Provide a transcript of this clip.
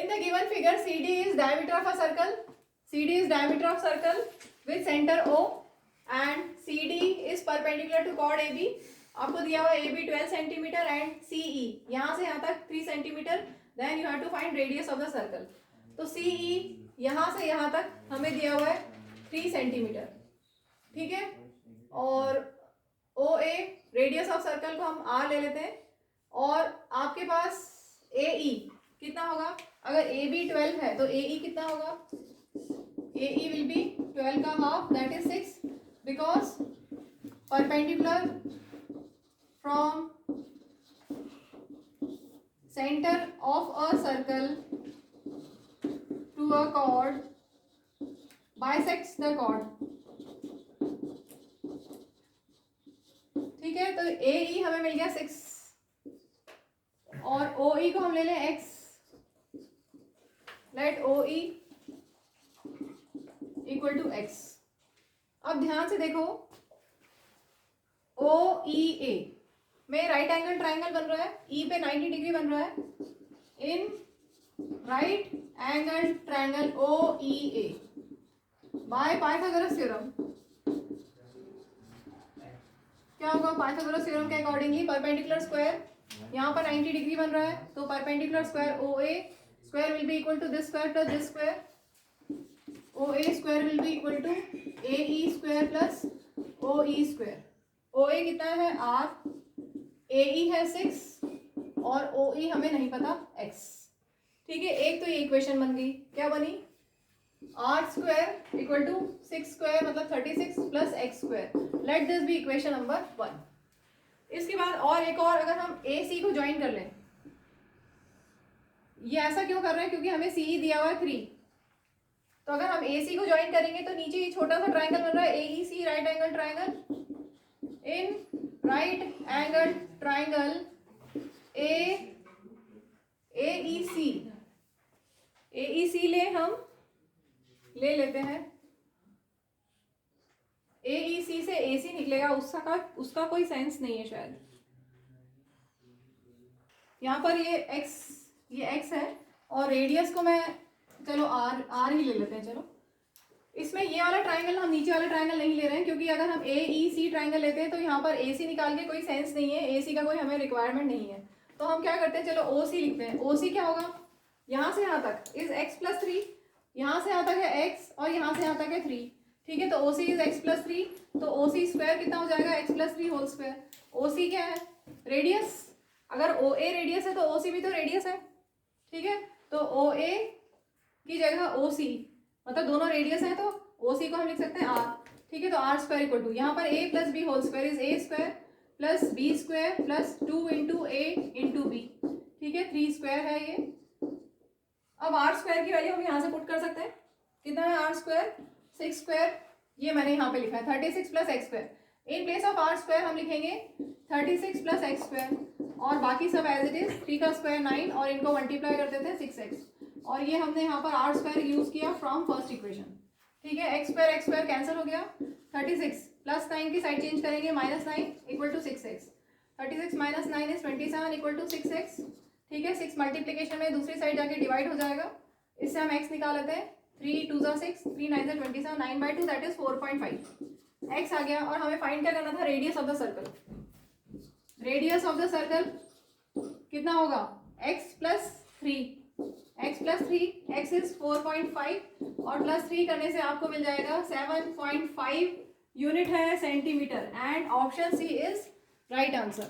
In the given figure, CD is diameter of a circle. CD is diameter of circle with center O and CD is perpendicular to chord AB. आपको दिया हुआ AB 12 centimetre and CE यहाँ से यहाँ तक 3 centimetre. Then you have to find radius of the circle. तो CE यहाँ से यहाँ तक हमें दिया हुआ है 3 सेंटीमीटर. ठीक है. और OA रेडियस ऑफ सर्कल को हम R ले लेते हैं. और आपके पास AE कितना होगा? अगर AB 12 है तो AE कितना होगा? AE will be 12 का half, that is 6, because perpendicular from center of a circle to a chord bisects the chord. ठीक है. तो AE हमें मिल गया 6 और OE को हम ले लें X. Let OE equal to X. अब ध्यान से देखो, OEA में राइट एंगल ट्राइंगल बन रहा है. E पे 90 डिग्री बन रहा है. In right angle triangle OEA by Pythagoras theorem क्या होगा? पाइथागोरस थ्योरम के अकॉर्डिंगली परपेंडिकुलर स्क्वायर यहाँ पर 90 डिग्री बन रहा है, तो perpendicular square OA square will be equal to this square plus this square. OA square will be equal to AE square plus OE square. OA कितना है? R. AE है 6 और OE हमें नहीं पता X. ठीक है. एक तो ये इक्वेशन बन गई. क्या बनी? R square equal to 6 square मतलब 36 plus X square. Let this be equation number 1. इसके बाद और एक और, अगर हम AC को ज्वाइन कर लें. ये ऐसा क्यों कर रहे हैं? क्योंकि हमें CE दिया हुआ है 3. तो अगर हम AC को ज्वाइन करेंगे तो नीचे ये छोटा सा ट्राइंगल बन रहा है AEC, राइट एंगल ट्राइंगल. इन राइट एंगल ट्राइंगल AEC ले लेते हैं. AEC से AC निकलेगा, उसका कोई सेंस नहीं है शायद. यहाँ पर ये X है और रेडियस को मैं चलो R ही ले लेते हैं. चलो इसमें ये वाला ट्राइंगल, हम नीचे वाला ट्राइंगल नहीं ले रहे हैं क्योंकि अगर हम AEC ट्राइंगल लेते हैं तो यहाँ पर AC निकाल के कोई सेंस नहीं है. AC का कोई हमें रिक्वायरमेंट नहीं है. तो हम क्या करते हैं? चलो OC लिखते हैं. OC क्या होगा? यहाँ से यहाँ तक इज X प्लस 3, यहाँ से यहाँ तक है X और यहाँ से यहाँ तक है 3. ठीक है. तो OC इज X प्लस 3. तो OC स्क्वायर कितना हो जाएगा? X plus 3 whole square. OC क्या है? रेडियस. अगर OA रेडियस है तो OC भी तो रेडियस है. ठीक है. तो OA की जगह OC मतलब दोनों रेडियस है तो OC को हम लिख सकते हैं R. ठीक है. तो R स्क्वायर इक्वल टू यहाँ पर A plus B whole square is A square plus B square plus 2 into A into B. ठीक है. 3 स्क्वायर है ये. अब R स्क्वायर की वैल्यू हम यहाँ से पुट कर सकते हैं. कितना है R स्क्वायर? 6 स्क्वायर. ये मैंने यहाँ पे लिखा है 36 plus x square. In place of R square हम लिखेंगे 36 प्लस एक्स स्क्वायर और बाकी सब एज इट इज. 3 का स्क्वायर 9 और इनको मल्टीप्लाई कर देते हैं 6x. और ये हमने यहाँ पर R स्क्वायर यूज किया फ्रॉम फर्स्ट इक्वेशन. ठीक है. एक्स स्क्वायर कैंसिल हो गया. 36 प्लस 9 की साइड चेंज करेंगे -9 equal to 6x. 36 minus 9 is 27 equal to 6x. ठीक है. 6 मल्टीप्लीकेशन में दूसरी साइड जाके डिवाइड हो जाएगा. इससे हम x निकाल लेते हैं. 3 2 6, 3 9 27, 9/2 दैट इज 4.5. x आ गया. और हमें फाइंड क्या करना था? Radius of the circle. Radius of the circle कितना होगा? x plus 3. x plus 3, x is 4.5 और प्लस 3 करने से आपको मिल जाएगा 7.5 यूनिट है centimetre. And option C is right answer.